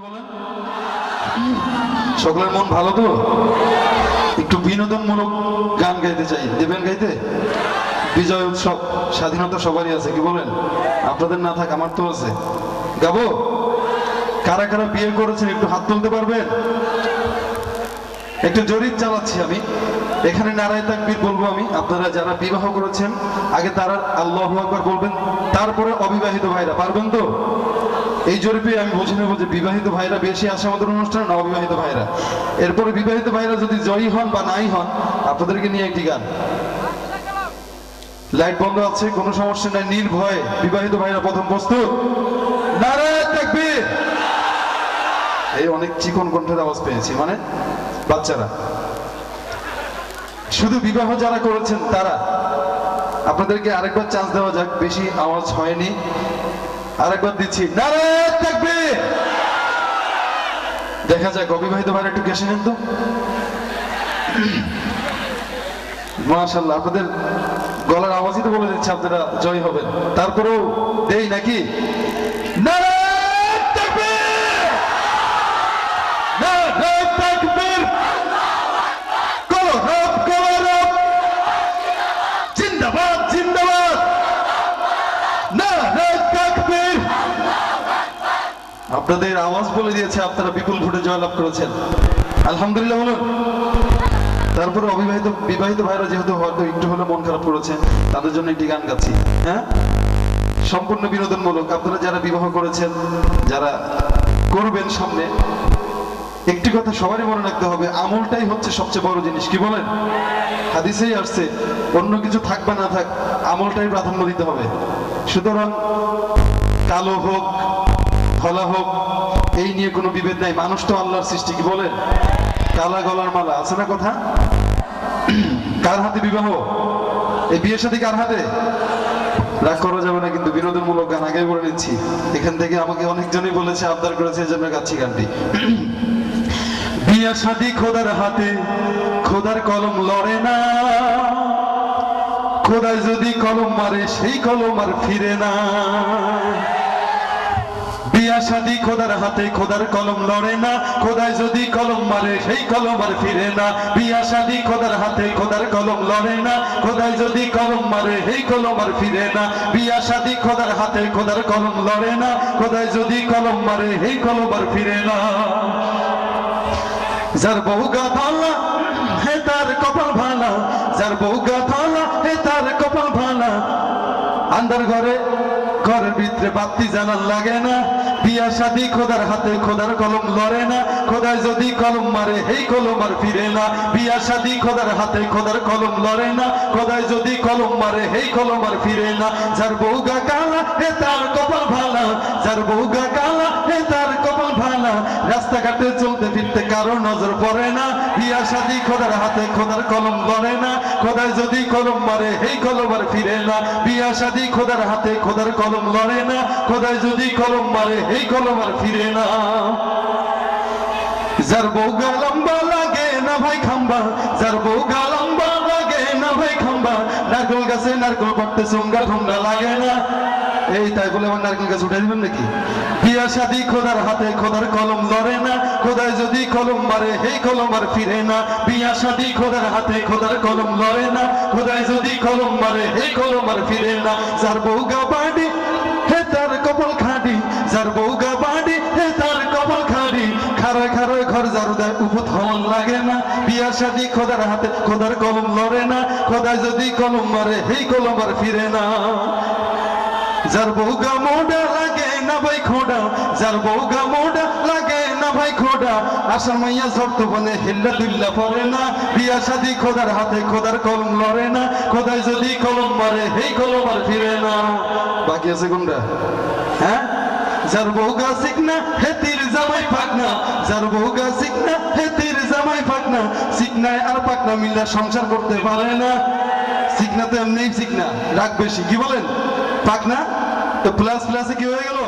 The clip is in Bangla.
বলেন সকলের মন ভালো তো? একটু বিনোদনমূলক গান গাইতে চাই, দেবেন গাইতে? বিজয় উৎসব, স্বাধীনতা সবারই আছে, কি বলেন? আপনাদের না থাক, আমার তো আছে। গাবো? কারা কারা বিয়ে করেছেন একটু হাত তুলতে পারবেন? একটু জরিপ চালাচ্ছি আমি এখানে, নারায়ে তাকবীর বলবো আমি। আপনারা যারা বিবাহ করেছেন আগে তারা আল্লাহু আকবার বলবেন, তারপরে অবিবাহিত ভাইরা পারবেন তো? এই জরিপে আমি বুঝে নেবো যে বিবাহিত ভাইরা বেশি আসে আমাদের অনুষ্ঠানে না অবিবাহিত ভাইরা। এরপরে বিবাহিত ভাইরা যদি জয়ী হন বা নাই হন, আপনাদেরকে নিয়ে একটি গান। লাইট বন্ধ আছে, কোনো সমস্যা নাই, নির্ভয়ে বিবাহিত ভাইরা প্রথম প্রস্তুত? নারায়ে তাকবীর। এই অনেক চিকন কণ্ঠের আওয়াজ পেয়েছি, মানে বাচ্চারা। শুধু বিবাহ যারা করেছেন তারা, আপনাদেরকে আরেকবার চান্স দেওয়া যাক, বেশি আওয়াজ হয়নি, আরেকবার দিচ্ছি, নারায়ে তাকবীর। দেখা যাক অবিবাহিত ভাইরা একটু কেসে নেন তো। মাশাআল্লাহ, আপনাদের গলার আওয়াজই তো বলে দিচ্ছে আপনারা জয় হবেন। তারপরেও দেই নাকি? নারায়ে তাকবীর, নারায়ে তাকবীর, কলরব কলরব, জিন্দাবাদ জিন্দাবাদ, নারায়ে তাকবীর। আপনাদের আওয়াজ বলে দিয়েছে আপনারা বিপুল ভোটে জয়লাভ করেছেন, আলহামদুলিল্লাহ বলুন। তারপরে অবিবাহিত বিবাহিত ভাইরা যেহেতু হয়তো একটু হলে মন খারাপ করেছেন, তাদের জন্য একটি গান গাচ্ছি, হ্যাঁ, সম্পূর্ণ বিনোদনমূলক। আপনারা যারা বিবাহ করেছেন, যারা করবেন সামনে, একটি কথা সবারই মনে রাখতে হবে, আমলটাই হচ্ছে সবচেয়ে বড় জিনিস, কি বলেন? হাদিসেই আসছে, অন্য কিছু থাক বা না থাক, আমলটাই প্রাধান্য দিতে হবে। সুতরাং কালো হোক ধলা হোক এই নিয়ে কোনো বিভেদ নাই, মানুষ তো আল্লাহর সৃষ্টি, কি বলেন? কালা গলার মালা আছে না কথা? কার হাতে বিবাহ? এই বিয়ের সাথে কার হাতে? রাগ করা যাবে না কিন্তু, বিনোদনমূলক গান আগে বলে নিচ্ছি। এখান থেকে আমাকে অনেকজনই বলেছে, আবদার করেছে, এই জন্য গাচ্ছি গানটি। বিয়া শাদী খোদার হাতে, খোদার কলম লড়ে না, খোদায় যদি কলম মারে সেই কলম আর ফিরে না। বিয়া শাদী খোদার হাতে, খোদার কলম লড়ে না, খোদায় যদি কলম মারে সেই কলম আর ফিরে না। বিয়া শাদী খোদার হাতে, খোদার কলম লড়ে না, খোদায় যদি কলম মারে সেই কলম আর ফিরে না। বিয়া শাদী খোদার হাতে, খোদার কলম লড়ে না, খোদায় যদি কলম মারে সেই কলম আর ফিরে না। যার বউ গাথালা হে তার কপাল ভালা, যার বউ গাথালা হে তার কপাল ভালা। আন্ধার ঘরে ঘরের ভিতরে বাতি জানার লাগে না। বিয়া শাদী খোদার হাতে, খোদার কলম লড়ে না, খোদায় যদি কলম মারে সেই কলম আর ফিরে না। বিয়া শাদী খোদার হাতে, খোদার কলম লড়ে না, খোদায় যদি কলম মারে সেই কলম আর ফিরে না। যার বউ গা কালা হে তার কপাল ভালা, যার বউ গা কালা হে তার কপাল ভালা। রাস্তাঘাটে চলতে ফিরতে কারো নজর পড়ে না। বিয়া শাদী খোদার হাতে, খোদার কলম লড়ে না, খোদায় যদি কলম মারে সেই কলম আর ফিরে না। বিয়া শাদী খোদার হাতে, খোদার কলম লড়ে না, খোদায় যদি কলম মারে সেই কলম আর ফিরে না। যার বউ গা লম্বা লাগে না ভাই খাম্বা, যার বউ গা লম্বা লাগে না ভাই খাম্বা। নারকেল গাছে নারকেল পড়তে চুঙ্গা ঠোঙ্গা লাগে না। এই তাই বলে আমার নারকেল গাছ উঠে দিবেন নাকি? বিয়া শাদী খোদার হাতে, খোদার কলম লড়ে না, খোদায় যদি কলম মারে সেই কলম আর ফিরে না। বিয়া শাদী খোদার হাতে, খোদার কলম লড়ে না, খোদায় যদি কলম মারে সেই কলম আর ফিরে না। যার বউ গা বাড়ি হে তার কপাল খাড়ি, যার বউ গা বাড়ি হে তার কপাল খাড়ি। খারে খারে ঘর ঝাড়ু দেয় উপত হওয়ার লাগে না। বিয়া শাদী খোদার হাতে, খোদার কলম লড়ে না, খোদায় যদি কলম মারে সেই কলম আর ফিরে না। যার বউ গা মোডা লাগে না ভাই খোডা, যার বউ গা মোডা লাগে না ভাই খোডা। আশা মাইয়া শর্ত বনে হিল্লা দুল্লা পড়ে না। বিয়া শাদী খোদার হাতে, খোদার কলম লড়ে না, খোদায় যদি কলম মারে সেই কলম আর ফিরে না। বাকি আছে কোনটা? হ্যাঁ, যার বউ গা শিখনা হে তীর জামাই পাকনা, যার বউ গা শিখনা হে তীর জামাই পাকনা। শিখনায় আর পাকনা মিল্লা সংসার করতে পারে না। শিখনা তো এমনি শিখনা, রাগ বেশি, কি বলেন? পাকনা তো প্লাস প্লাসে কি হয়ে গেল?